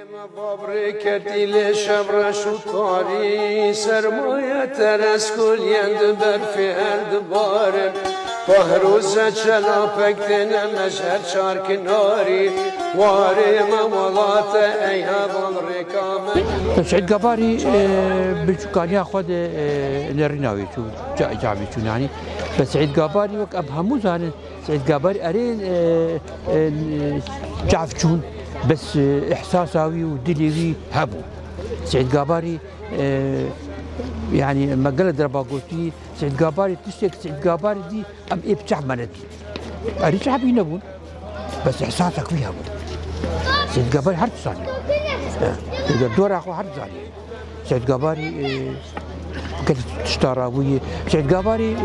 فابریکتی لشبر شطاری سرمایه ترسکل یند برفی اردبارم فهروز چلا پکتن مشهر چارکناری واری مولات ایها فابریکام سعید قباری بچوکانی خود نریناوی چو جامی چونانی بس سعید قباری وقت ابهمو زانن سعید قباری ارين جعفچون بس احساساوي ودليوي هبو سعيد قاباري يعني ما قال درباقوتي سعيد قاباري تشتك سعيد قاباري دي ام ايه بتاع منتي اريد شعبي نبون بس احساسك فيها بون سعيد قاباري حرب صاني الدور اخو حرب صاني سعيد قاباري قلت تشتراوي سعيد قاباري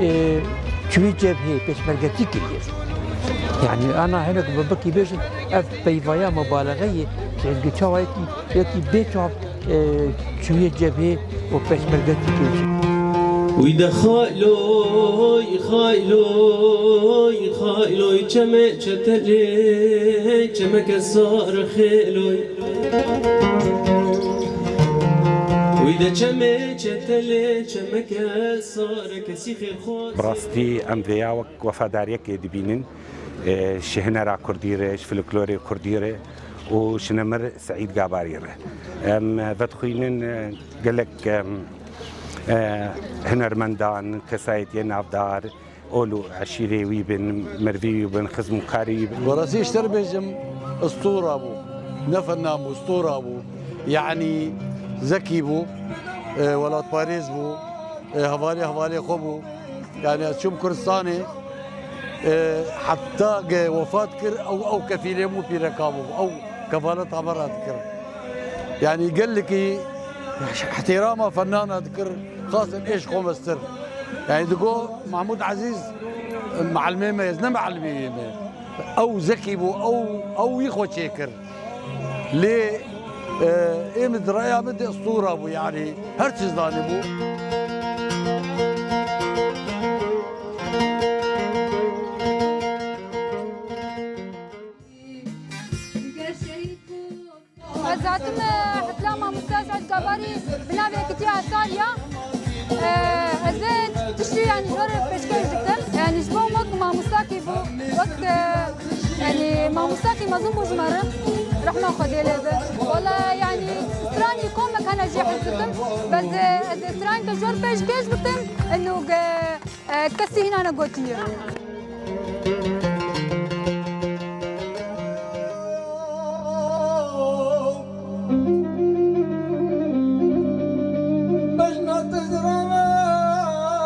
شوي جبهه بس مرقتي كلير يعني انا هناك ببكي بيش اف بيفايا مبالغه سعيد قشاوي يكي بيتو شويه جبهه وبس مرقتي كلير وإذا خايلوي خايلوي خايلوي جمع شتلي جمع كسار خيلوي وإذا جمع شتلي جمع كسار كسيخ خوص براستي أم ذياوك وفاداريك دبينين شهنرا كرديرش فلكلوري كرديره وشنمر سعيد قاباريره أم بدخينن قالك هنرمندان كسايتي نافدار اولو عشيري ويبن مرفي وبن خزم قاري وراسيش تربجم اسطوره ابو نفنا اسطوره ابو يعني ذكي بو ولاد باريس بو هوالي خوبو يعني شوم كرستاني حتى وفاه كر او كفيله مو في ركابه او كفاله عبرات كر يعني قال لك احترامه فنانه ذكر خاصة ايش خومستر يعني دقو محمود عزيز معلمي ميز معلمي او ذكي بو او يخوة شاكر ليه ايه مدرايا بدي اسطوره بو يعني هرتز داني بو زاتم حتلاما مستاذ سعيد قباري بنابي كتير ساليا ازيد تشتري يعني جرب بشكل جدا يعني جبو وقت مع مستاكي بو وقت يعني مع مستاكي ما زنبو جمرة رحمة خدي لذا والله يعني ستراني كومك انا جي حسكتم بس ستراني تجور بشكل بكتم انه كسي هنا انا قلت لي